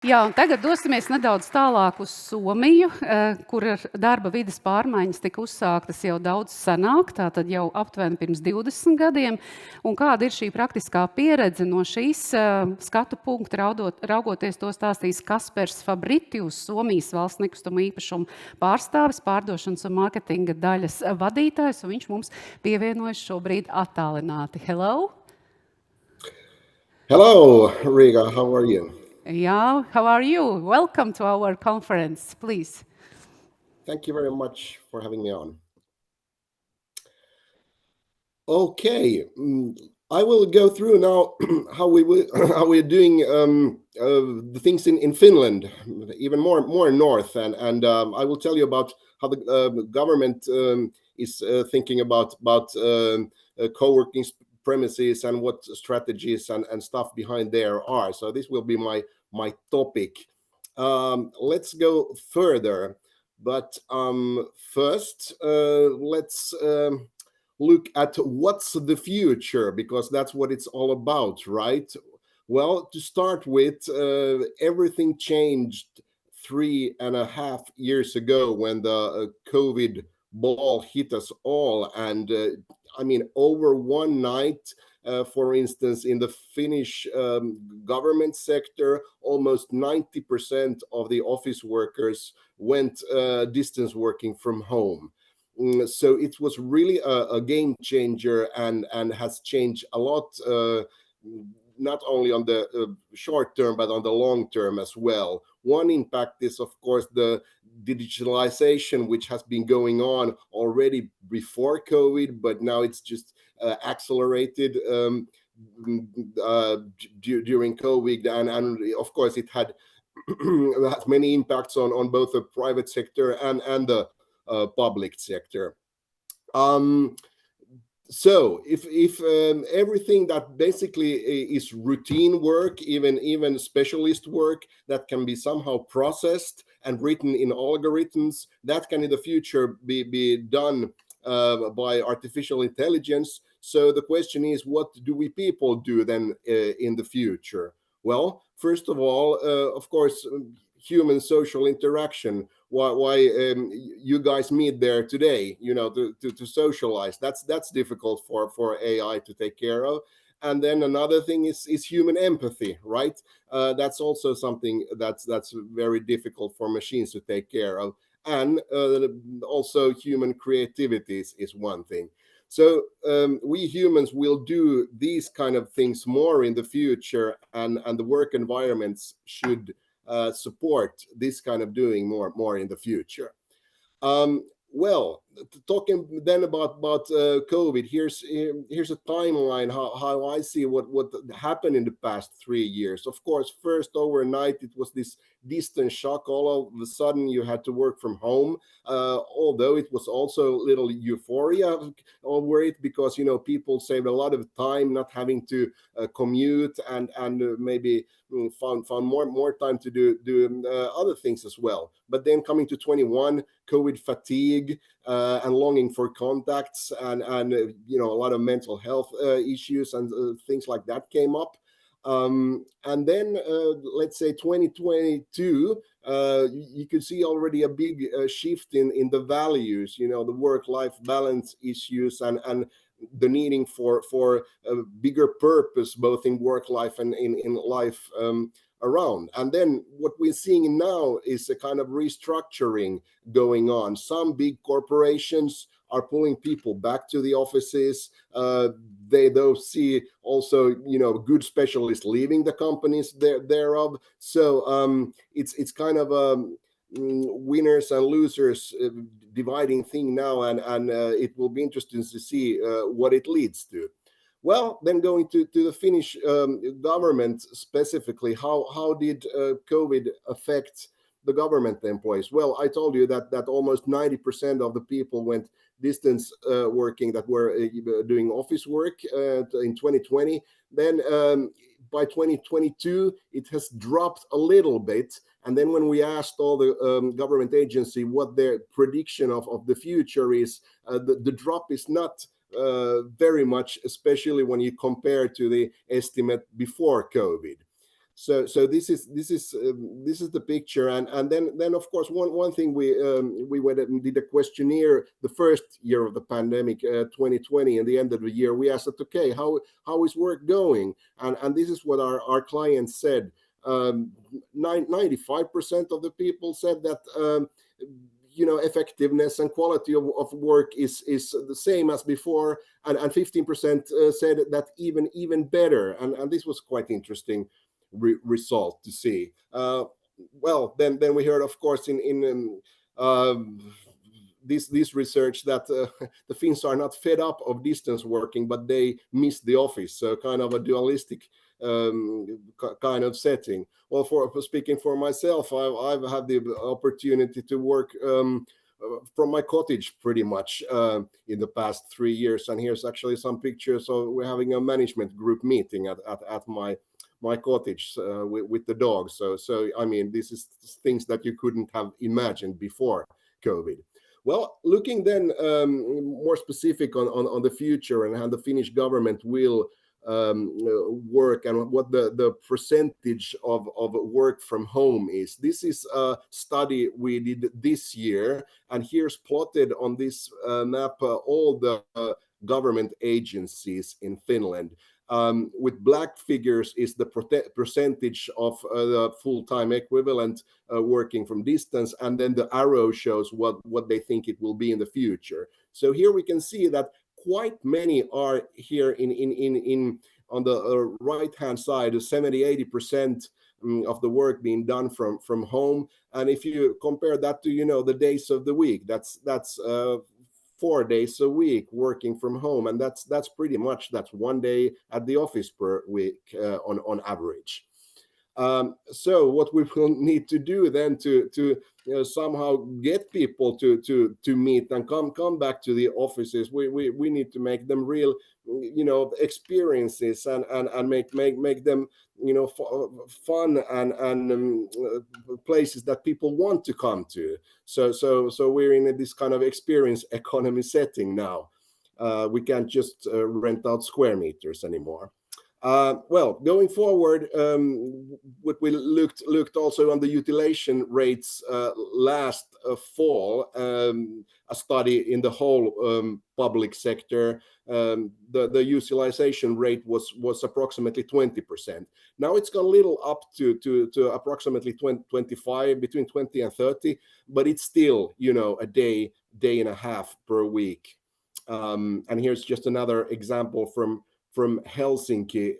Jā, un tagad dosimies nedaudz tālāk uz Somiju, kur darba vides pārmaiņas tika uzsāktas jau daudz senāk, tātad jau aptuveni pirms 20 gadiem. Un kāda ir šī praktiskā pieredze no šīs skatu punkta raugoties, to stāstīs Kaspers Fabritius, Somijas valsts nekustamo īpašumu pārstāvis, pārdošanas un mārketinga daļas vadītājs, un viņš mums pievienojas šobrīd attālināti. Hello! Hello, Riga, how are you? Yeah, how are you? Welcome to our conference, please. Thank you very much for having me on. Okay, I will go through now how we're doing the things in Finland, even more north, and I will tell you about how the government is thinking about co-working premises and what strategies and stuff behind there are. So this will be my topic. Let's go further, but first let's look at what's the future, because that's what it's all about, right? Well, to start with, everything changed 3.5 years ago when the COVID ball hit us all, and I mean, over one night, for instance, in the Finnish government sector, almost 90% of the office workers went distance working from home. So it was really a game changer and has changed a lot, not only on the short term, but on the long term as well. One impact is, of course, the digitalization, which has been going on already before COVID, but now it's just accelerated during COVID. And of course, it had many impacts on both the private sector and the public sector. So if everything that basically is routine work, even specialist work that can be somehow processed and written in algorithms, that can in the future be done by artificial intelligence. So the question is, what do we people do then in the future? Well, first of all, of course, human social interaction. Why you guys meet there today, you know, to socialize. That's difficult for AI to take care of. And then another thing is human empathy, right? That's also something that's very difficult for machines to take care of. And also human creativity is one thing. So we humans will do these kind of things more in the future, and the work environments should support this kind of doing more in the future. Well, talking then about COVID, here's a timeline how I see what happened in the past 3 years. Of course, first overnight it was this distance shock. All of a sudden you had to work from home, although it was also a little euphoria over it, because you know people saved a lot of time not having to commute and maybe found more time to do other things as well. But then coming to 21, COVID fatigue and longing for contacts and you know, a lot of mental health issues and things like that came up. And then let's say 2022, you could see already a big shift in the values, you know, the work-life balance issues and the needing for a bigger purpose, both in work life and in life around. And then what we're seeing now is a kind of restructuring going on. Some big corporations are pulling people back to the offices. They though see also, you know, good specialists leaving the companies thereof. So it's kind of a winners and losers dividing thing now, and it will be interesting to see what it leads to. Well, then going to the Finnish government specifically, how did COVID affect the government employees? Well, I told you that almost 90% of the people went distance working, that were doing office work in 2020. Then by 2022, it has dropped a little bit. And then when we asked all the government agency what their prediction of the future is, the drop is not very much, especially when you compare to the estimate before COVID. So this is the picture, and then of course one thing we went and did a questionnaire the first year of the pandemic, 2020, and the end of the year we asked that, okay, how is work going, and this is what our clients said. 95% of the people said that effectiveness and quality of work is the same as before, and 15% said that even better, and this was quite interesting result to see. Well, then we heard, of course, in this research that the Finns are not fed up of distance working, but they miss the office. So kind of a dualistic kind of setting. Well, for speaking for myself, I've had the opportunity to work from my cottage pretty much in the past 3 years. And here's actually some pictures. So we're having a management group meeting at my cottage with the dogs. So I mean, this is things that you couldn't have imagined before COVID. Well, looking then more specific on the future and how the Finnish government will work and what the percentage of work from home is. This is a study we did this year, and here's plotted on this map all the government agencies in Finland. With black figures is the percentage of the full-time equivalent working from distance, and then the arrow shows what they think it will be in the future. So here we can see that quite many are here in on the right hand side, 70-80% of the work being done from home. And if you compare that to the days of the week, that's 4 days a week working from home, and that's pretty much 1 day at the office per week on average. So what we will need to do then to somehow get people to meet and come back to the offices, we need to make them real experiences and make them fun and places that people want to come to. So we're in this kind of experience economy setting now. We can't just rent out square meters anymore. Well, going forward, what we looked also on the utilization rates last fall, a study in the whole public sector. The utilization rate was approximately 20%. Now it's gone a little up to approximately 25, between 20 and 30, but it's still a day and a half per week. And here's just another example from Helsinki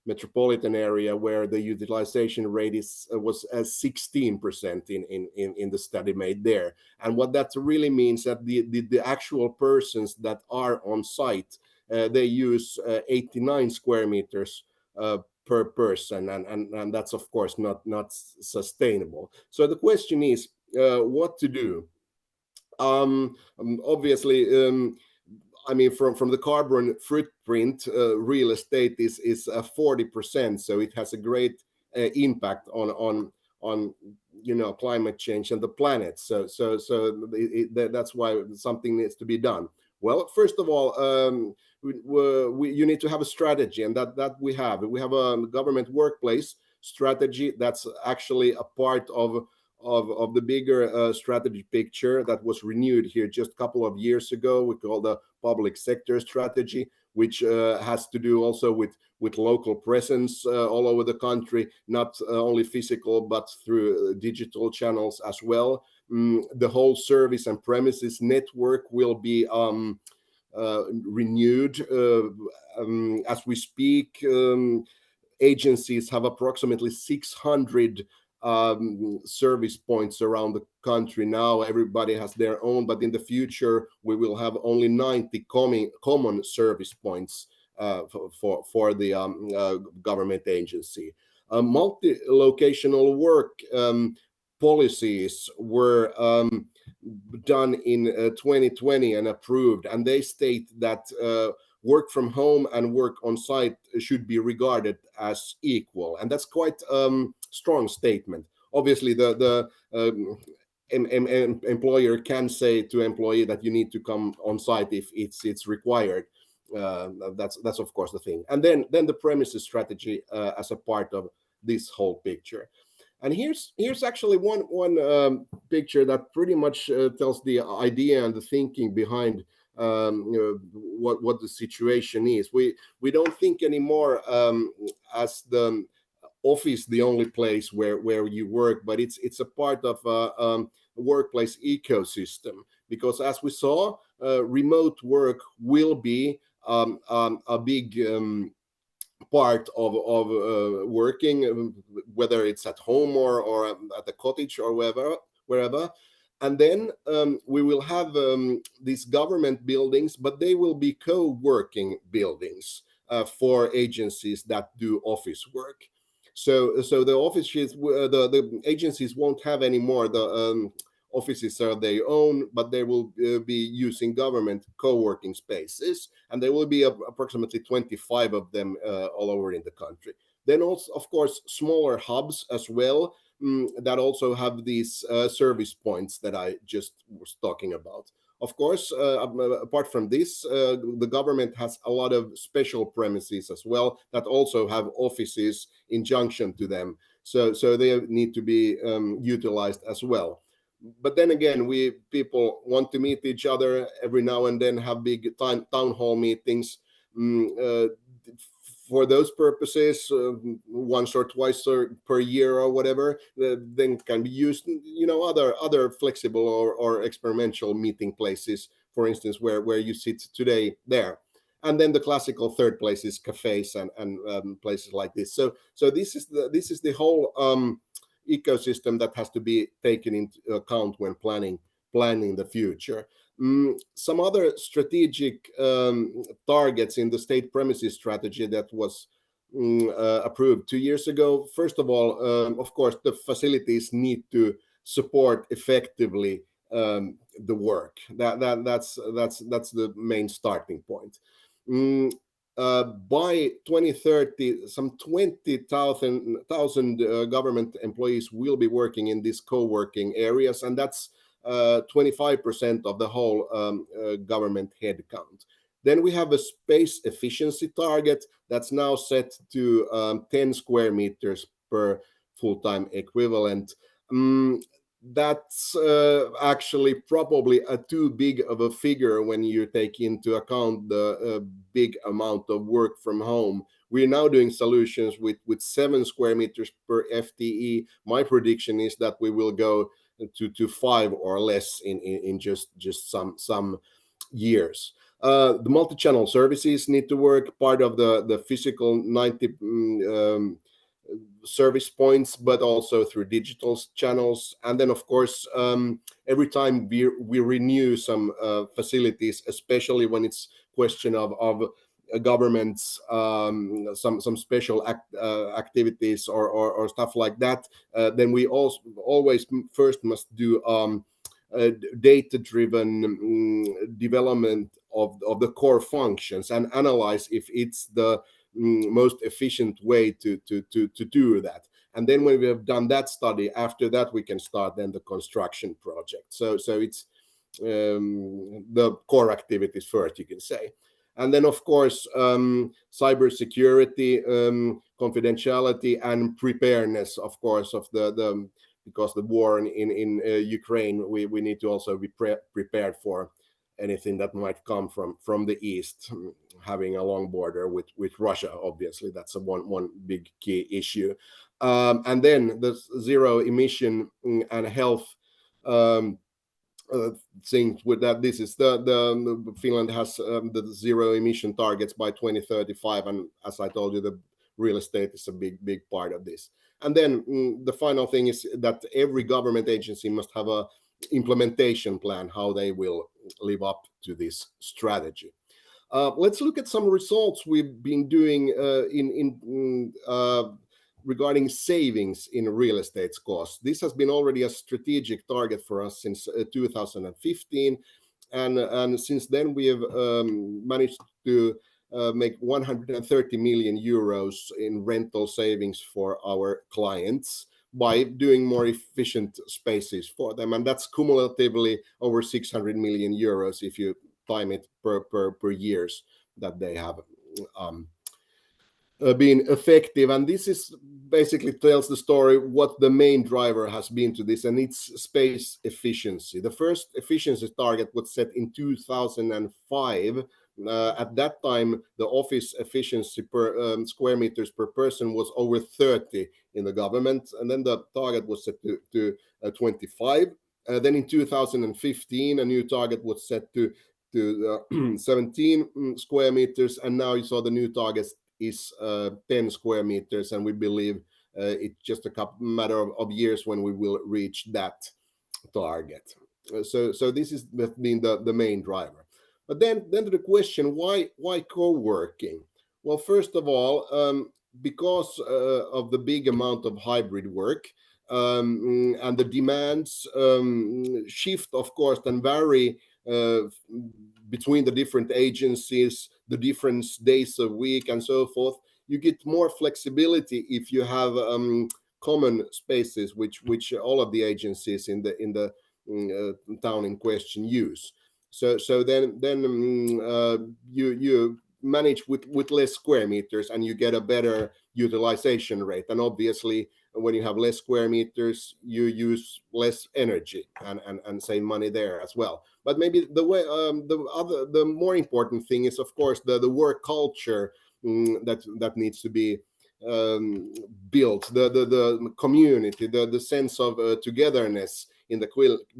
metropolitan area, where the utilization rate was 16% in the study made there. And what that really means that the actual persons that are on site, they use 89 square meters per person, and that's of course not sustainable. So the question is what to do. Obviously, I mean, from the carbon footprint, real estate is 40%, so it has a great impact on climate change and the planet. So that's why something needs to be done. Well, first of all, you need to have a strategy, and that we have. We have a government workplace strategy that's actually a part of the bigger strategy picture that was renewed here just a couple of years ago. We call the public sector strategy, which has to do also with local presence all over the country, not only physical but through digital channels as well. The whole service and premises network will be renewed as we speak. Agencies have approximately 600 service points around the country now. Everybody has their own, but in the future we will have only 90 common service points for the government agency. Multi-locational work policies were done in 2020 and approved, and they state that work from home and work on site should be regarded as equal, and that's quite strong statement. Obviously, the employer can say to employee that you need to come on site if it's required. That's of course the thing. And then the premises strategy as a part of this whole picture. And here's actually one picture that pretty much tells the idea and the thinking behind what the situation is. We don't think anymore as the office the only place where you work, but it's a part of a workplace ecosystem, because as we saw, remote work will be a big part of working, whether it's at home or at the cottage or wherever. And then we will have these government buildings, but they will be co-working buildings for agencies that do office work. So the offices, the agencies won't have anymore the offices are their own, but they will be using government co-working spaces, and there will be approximately 25 of them all over in the country. Then also, of course, smaller hubs as well that also have these service points that I just was talking about. Of course, apart from this, the government has a lot of special premises as well that also have offices in junction to them. So they need to be utilized as well. But then again, people want to meet each other every now and then, have big town hall meetings. For those purposes, once or twice per year or whatever, then can be used, other flexible or experimental meeting places, for instance, where you sit today there. And then the classical third place is cafes and places like this. So this is the whole ecosystem that has to be taken into account when planning the future. Some other strategic targets in the state premises strategy that was approved 2 years ago. First of all, of course, the facilities need to support effectively the work. That's the main starting point. By 2030, some 20,000 government employees will be working in these co-working areas, and that's 25% of the whole government headcount. Then we have a space efficiency target that's now set to 10 square meters per full-time equivalent. That's actually probably too big of a figure when you take into account the big amount of work from home. We're now doing solutions with 7 square meters per FTE. My prediction is that we will go to 5 or less in just some years. The multi-channel services need to work, part of the physical 90 service points, but also through digital channels. And then, of course, every time we renew some facilities, especially when it's question of governments, some special activities or stuff like that, then we also always first must do data-driven development of the core functions and analyze if it's the most efficient way to do that. And then when we have done that study, after that we can start then the construction project. So it's the core activities first, you can say. And then, of course, cybersecurity, confidentiality, and preparedness, of course, of the because the war in Ukraine, we need to also be prepared for anything that might come from the east, having a long border with Russia. Obviously, that's one big key issue. And then the zero emission and health things with that. This is the Finland has the zero emission targets by 2035, and as I told you, the real estate is a big part of this. And then the final thing is that every government agency must have a implementation plan, how they will live up to this strategy. Let's look at some results we've been doing regarding savings in real estate costs. This has been already a strategic target for us since 2015, and since then we have managed to make 130 million euros in rental savings for our clients by doing more efficient spaces for them, and that's cumulatively over 600 million euros if you time it per years that they have been effective. And this is basically tells the story what the main driver has been to this, and it's space efficiency. The first efficiency target was set in 2005. At that time, the office efficiency per square meters per person was over 30 in the government, and then the target was set to 25. Then in 2015, a new target was set to 17 square meters, and now you saw the new target is 10 square meters, and we believe it's just a matter of years when we will reach that target. So this has been the main driver. But then to the question, why co-working? Well, first of all, because of the big amount of hybrid work, and the demands shift, of course, and vary between the different agencies, the different days of week, and so forth. You get more flexibility if you have common spaces, which all of the agencies in the town in question use. So then you manage with less square meters, and you get a better utilization rate. And obviously, when you have less square meters, you use less energy and save money there as well. But maybe the more important thing is, of course, the work culture that needs to be built, the community, the sense of togetherness in the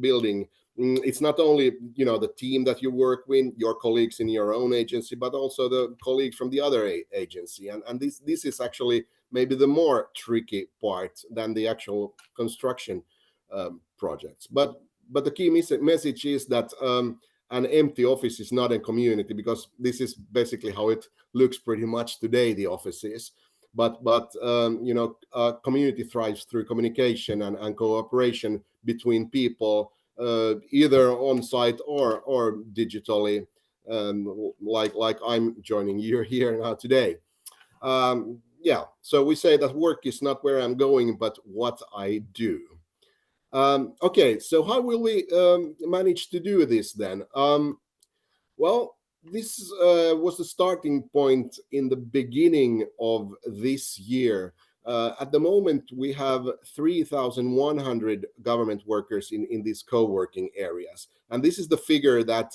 building. It's not only the team that you work with, your colleagues in your own agency, but also the colleagues from the other agency. And this is actually maybe the more tricky part than the actual construction projects. But the key message is that an empty office is not a community, because this is basically how it looks pretty much today, the offices. But a community thrives through communication and cooperation between people, either on site or digitally, like I'm joining you here now today. So we say that work is not where I'm going, but what I do. Okay, so how will we manage to do this then? Well, this was the starting point in the beginning of this year. At the moment, we have 3,100 government workers in these co-working areas. And this is the figure that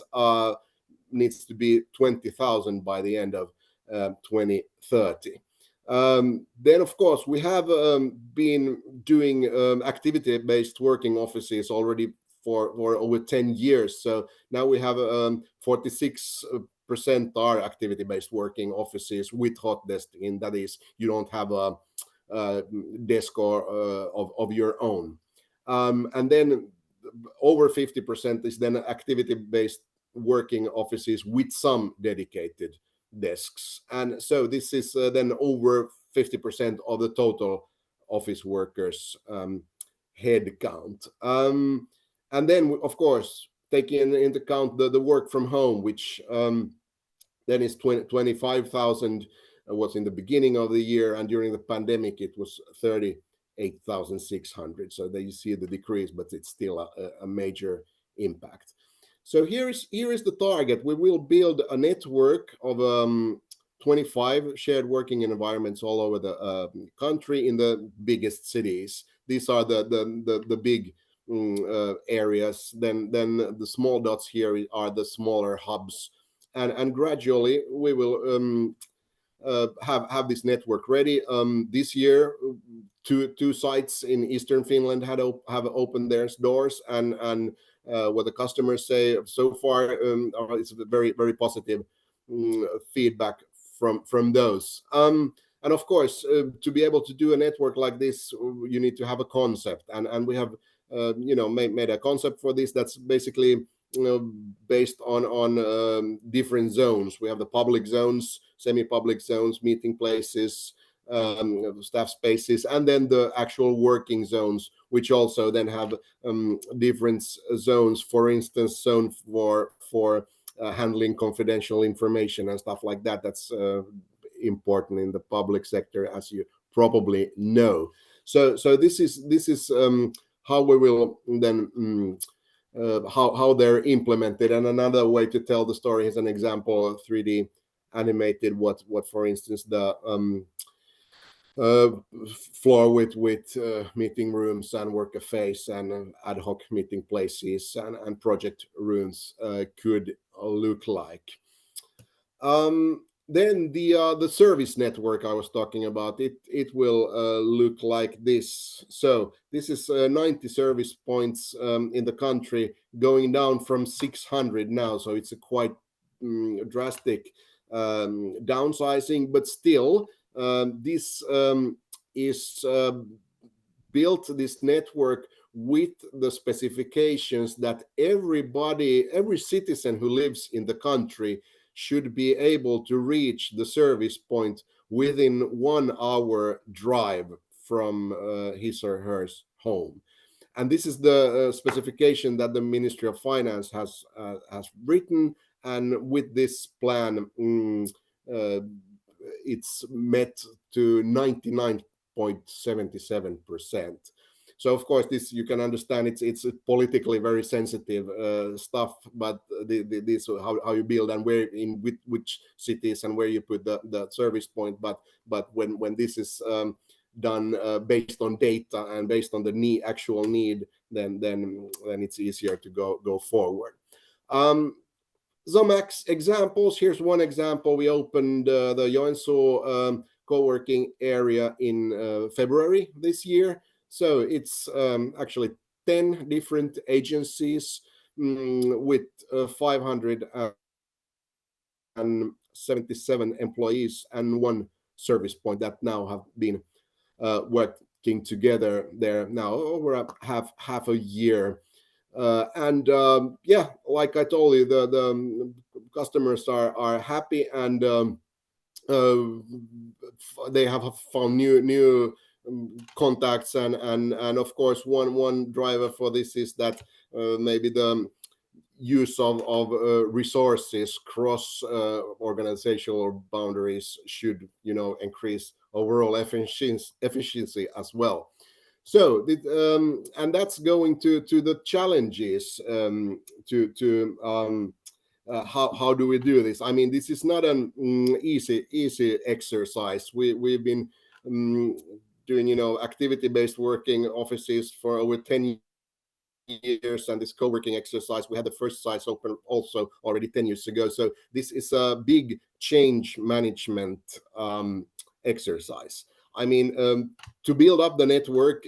needs to be 20,000 by the end of 2030. Then, of course, we have been doing activity-based working offices already for over 10 years. So now we have 46% are activity-based working offices with hot desking. That is, you don't have a desk or of your own. And then over 50% is then activity-based working offices with some dedicated desks. And so this is then over 50% of the total office workers head count. And then, of course, taking into account the work from home, which then is 25,000 was in the beginning of the year, and during the pandemic it was 38,600. So there you see the decrease, but it's still a major impact. So here is the target. We will build a network of 25 shared working environments all over the country in the biggest cities. These are the big areas. Then the small dots here are the smaller hubs, and gradually we will have this network ready. This year, two sites in Eastern Finland have opened their doors, and what the customers say so far is very, very positive feedback from those. And of course, to be able to do a network like this, you need to have a concept, and we have made a concept for this that's basically based on different zones. We have the public zones, semi-public zones, meeting places, staff spaces, and then the actual working zones, which also then have different zones. For instance, zone for handling confidential information and stuff like that. That's important in the public sector, as you probably know. So this is how we will then how they're implemented. And another way to tell the story is an example of 3D animated what for instance the floor with meeting rooms and work cafes and ad hoc meeting places and project rooms could look like. Then the service network I was talking about, it will look like this. So this is 90 service points in the country, going down from 600 now. So it's a quite drastic downsizing, but still this is built, this network, with the specifications that every citizen who lives in the country should be able to reach the service point within 1 hour drive from his or her home. And this is the specification that the Ministry of Finance has written, and with this plan it's met to 99.77%. So of course, this, you can understand, it's politically very sensitive stuff, but this how you build and where in which cities and where you put the service point. But when this is done based on data and based on the actual need, then it's easier to go forward. Some examples. Here's one example. We opened the Joensuu co-working area in February this year. So it's actually 10 different agencies with 577 employees and one service point that now have been working together there now over half a year. Yeah, like I told you, the customers are happy, and they have found new contacts, and of course one driver for this is that maybe the use of resources cross organizational boundaries should increase overall efficiency as well. So and that's going to the challenges how do we do this? I mean, this is not an easy exercise. We've been doing activity-based working offices for over 10 years, and this co-working exercise, we had the first sites open also already 10 years ago. So this is a big change management exercise. I mean, to build up the network,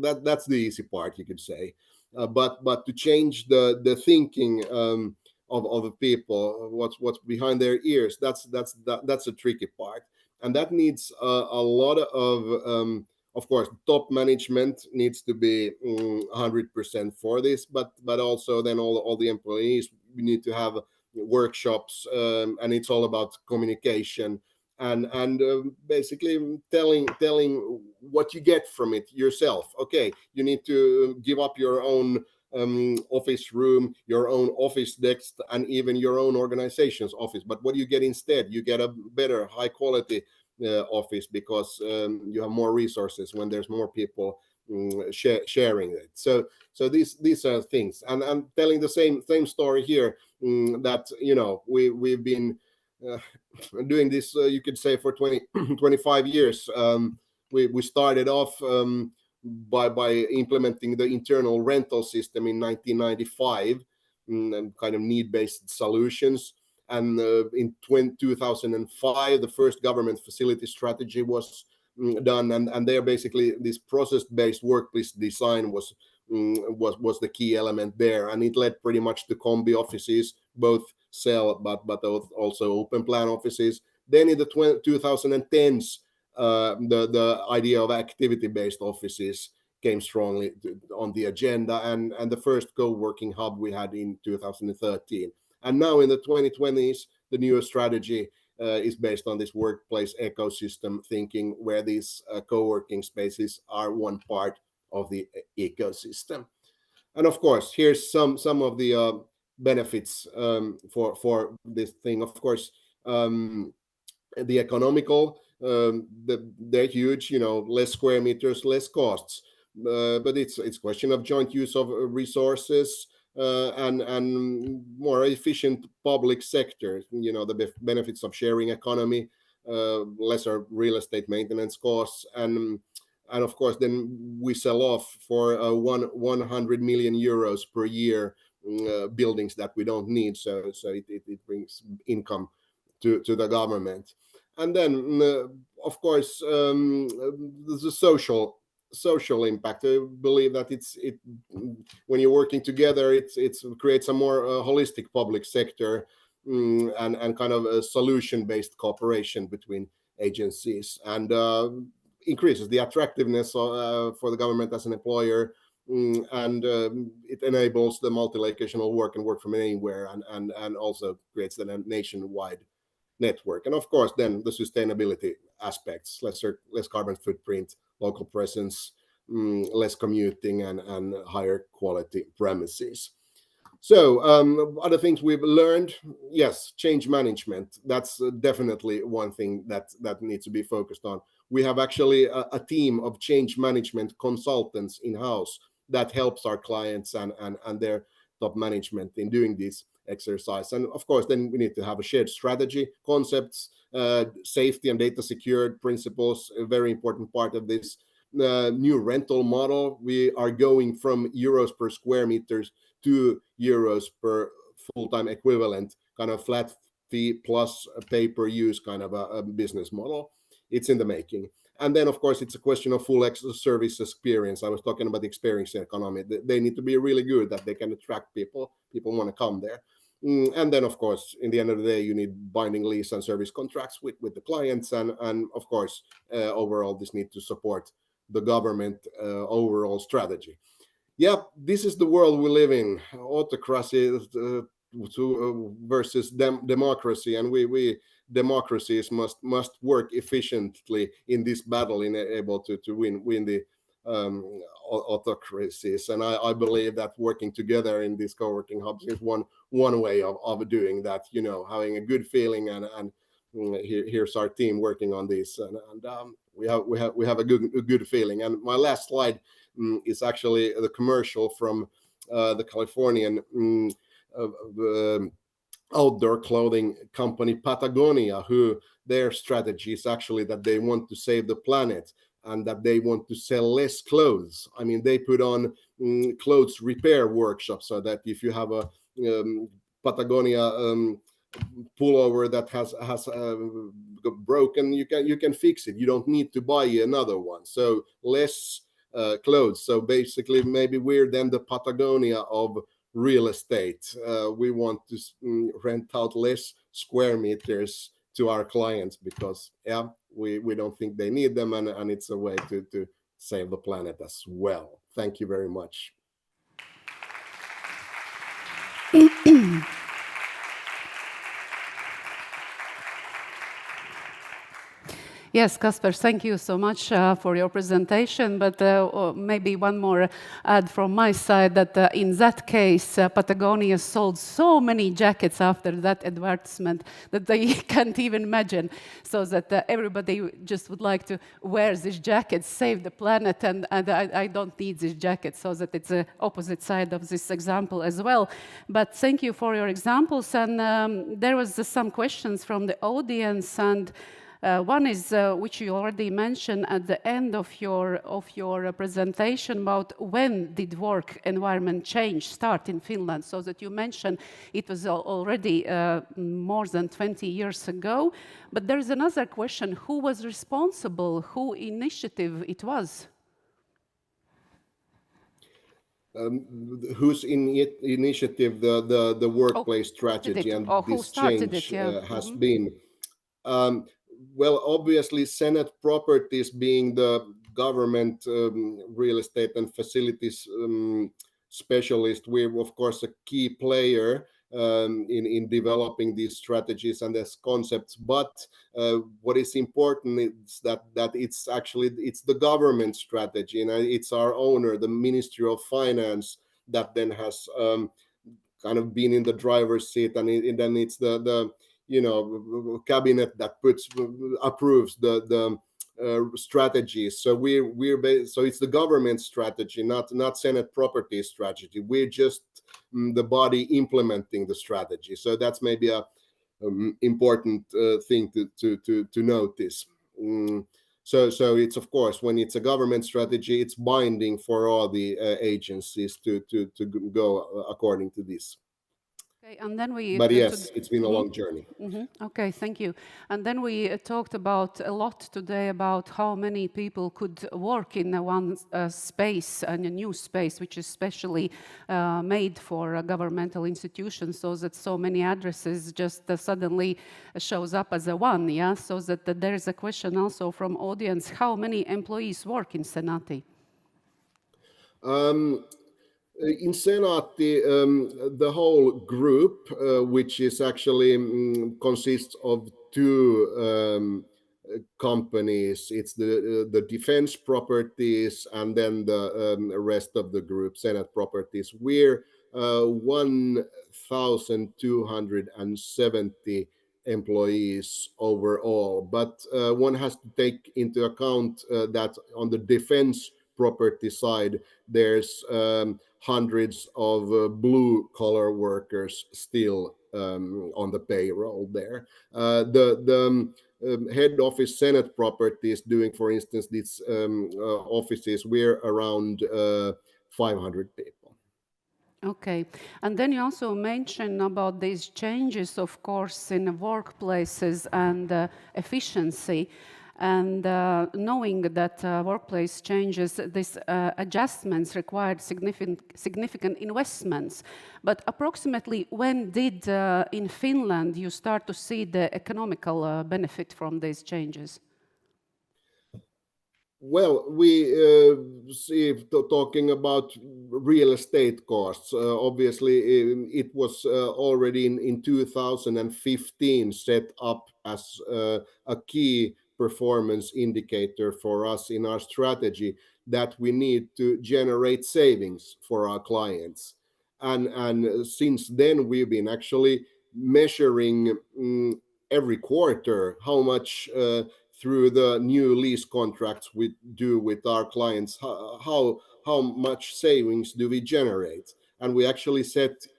that's the easy part, you could say. But to change the thinking of the people, what's behind their ears, that's a tricky part, and that needs a lot of course, top management needs to be 100% for this, but also then all the employees, we need to have workshops, and it's all about communication. And basically telling what you get from it yourself. Okay, you need to give up your own office room, your own office desk, and even your own organization's office. But what do you get instead? You get a better, high quality office, because you have more resources when there's more people sharing it. So these are things. And I'm telling the same story here, that we've been doing this, you could say, for 25 years. We started off by implementing the internal rental system in 1995, and kind of need-based solutions. And in 2005, the first government facility strategy was done, and there basically this process-based workplace design was the key element there, and it led pretty much to combi offices, both cell but also open plan offices. Then in the 2010s, the idea of activity-based offices came strongly on the agenda, and the first co-working hub we had in 2013. And now in the 2020s, the new strategy is based on this workplace ecosystem thinking, where these co-working spaces are one part of the ecosystem. And of course, here's some of the benefits for this thing. Of course, the economical, they're huge, less square meters, less costs. But it's question of joint use of resources, and more efficient public sector. The benefits of sharing economy, lesser real estate maintenance costs, and of course then we sell off for 100 million euros per year buildings that we don't need, so it brings income to the government. And then of course the social impact. I believe that when you're working together, it creates a more holistic public sector, and kind of a solution-based cooperation between agencies, and increases the attractiveness for the government as an employer, and it enables the multi-locational work and work from anywhere, and also creates a nationwide network. And of course then the sustainability aspects, less carbon footprint, local presence, less commuting, and higher quality premises. So other things we've learned, yes, change management. That's definitely one thing that needs to be focused on. We have actually a team of change management consultants in-house that helps our clients and their top management in doing this exercise. And of course then we need to have a shared strategy, concepts, safety and data secured principles, a very important part of this. New rental model, we are going from euros per square meters to euros per full-time equivalent, kind of flat fee plus pay per use kind of a business model. It's in the making. And then of course it's a question of full service experience. I was talking about the experience economy. They need to be really good, that they can attract people want to come there. And then of course in the end of the day you need binding lease and service contracts with the clients, and of course overall this need to support the government overall strategy. Yeah, this is the world we live in. Autocracy versus democracy, and we democracies must work efficiently in this battle, in able to win the autocracies. And I believe that working together in these co-working hubs is one way of doing that. Having a good feeling, and here's our team working on this, and we have a good feeling. And my last slide is actually the commercial from the Californian outdoor clothing company Patagonia, who their strategy is actually that they want to save the planet and that they want to sell less clothes. I mean, they put on clothes repair workshops, so that if you have a Patagonia pullover that has broken, you can fix it. You don't need to buy another one. So less clothes. So basically, maybe we're then the Patagonia of real estate. We want to rent out less square meters to our clients because we don't think they need them, and it's a way to save the planet as well. Thank you very much. Yes, Kasper, thank you so much for your presentation. But maybe one more add from my side, that in that case, Patagonia sold so many jackets after that advertisement that they can't even imagine. So that everybody just would like to wear this jacket, save the planet, and I don't need this jacket. So that it's the opposite side of this example as well. But thank you for your examples. And there was some questions from the audience, and one is, which you already mentioned at the end of your presentation, about when did work environment change start in Finland? So that you mentioned it was already more than 20 years ago. But there is another question: who was responsible? Who initiative it was? Whose initiative the workplace strategy and this change has been? Well, obviously, Senaatti Properties, being the government real estate and facilities specialist, we're of course a key player in developing these strategies and these concepts. But what is important is that it's the government strategy, and it's our owner, the Ministry of Finance, that then has kind of been in the driver's seat, and then it's the cabinet that approves the strategies. So so it's the government strategy, not Senate property strategy. We're just the body implementing the strategy. So that's maybe a important thing to notice. So it's, of course, when it's a government strategy, it's binding for all the agencies to go according to this. Okay, and then we But yes, it's been a long journey. Okay, thank you. And then we talked about a lot today about how many people could work in one space, and a new space, which is specially made for governmental institutions, so that so many addresses just suddenly shows up as a one, yeah? So that there is a question also from audience, how many employees work in Senaatti? In Senaatti, the whole group, which is actually consists of two companies, it's the defense properties and then the rest of the group, Senate properties. We're 1,270 employees overall, but one has to take into account that on the defense property side, there's hundreds of blue collar workers still on the payroll there. The head office Senate properties doing, for instance, these offices, we're around 500 people. Okay, and then you also mentioned about these changes, of course, in the workplaces and efficiency. And knowing that workplace changes, these adjustments required significant investments. But approximately when did in Finland you start to see the economical benefit from these changes? Well, we see, talking about real estate costs, obviously it was already in 2015 set up as a key performance indicator for us in our strategy that we need to generate savings for our clients. And since then, we've been actually measuring every quarter how much through the new lease contracts we do with our clients, how much savings do we generate? And we actually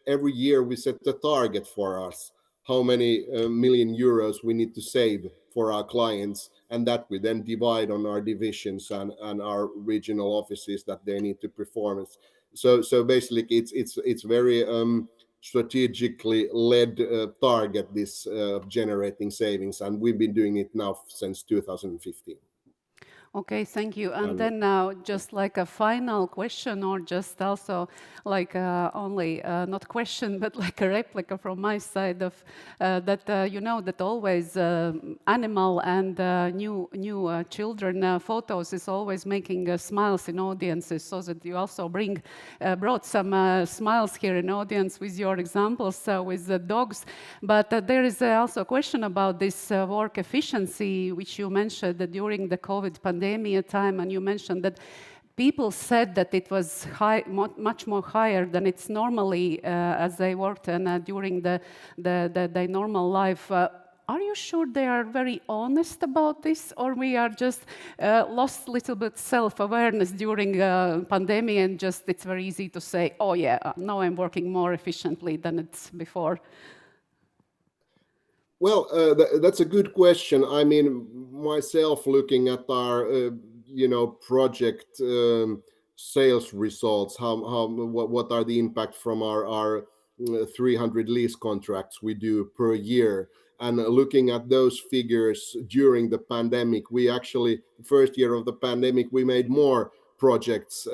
every year we set a target for us, how many million euros we need to save for our clients, and that we then divide on our divisions and our regional offices that they need to perform. So basically it's very strategically led target, this generating savings, and we've been doing it now since 2015. Okay, thank you. And then now, just like a final question, or just also like only not question, but like a replica from my side of that you know that always animal and new children photos is always making smiles in audiences, so that you also brought some smiles here in audience with your examples with the dogs. But there is also a question about this work efficiency, which you mentioned that during the COVID pandemic time, and you mentioned that people said that it was much more higher than it's normally as they worked and during the normal life. Are you sure they are very honest about this, or we are just lost a little bit self-awareness during pandemic and just it's very easy to say, oh yeah, now I'm working more efficiently than it's before? Well, that's a good question. I mean, myself looking at our, project sales results, what are the impact from our 300 lease contracts we do per year, and looking at those figures during the pandemic, we actually, first year of the pandemic, we made more projects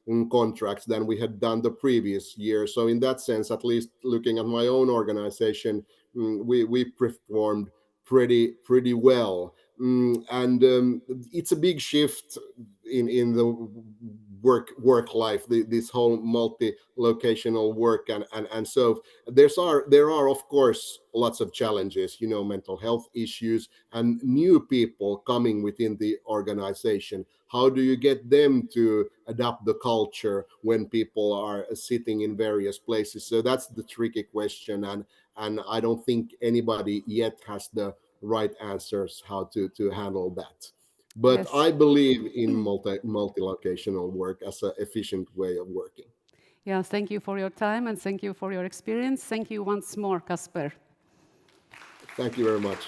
in contracts than we had done the previous year. So in that sense, at least looking at my own organization, we performed pretty well, and it's a big shift in the work life, this whole multi-locational work, and so there are of course lots of challenges, mental health issues and new people coming within the organization. How do you get them to adapt the culture when people are sitting in various places? So that's the tricky question, and I don't think anybody yet has the right answers how to handle that. But Yes. I believe in multi-locational work as an efficient way of working. Yes, thank you for your time and thank you for your experience. Thank you once more, Kasper. Thank you very much.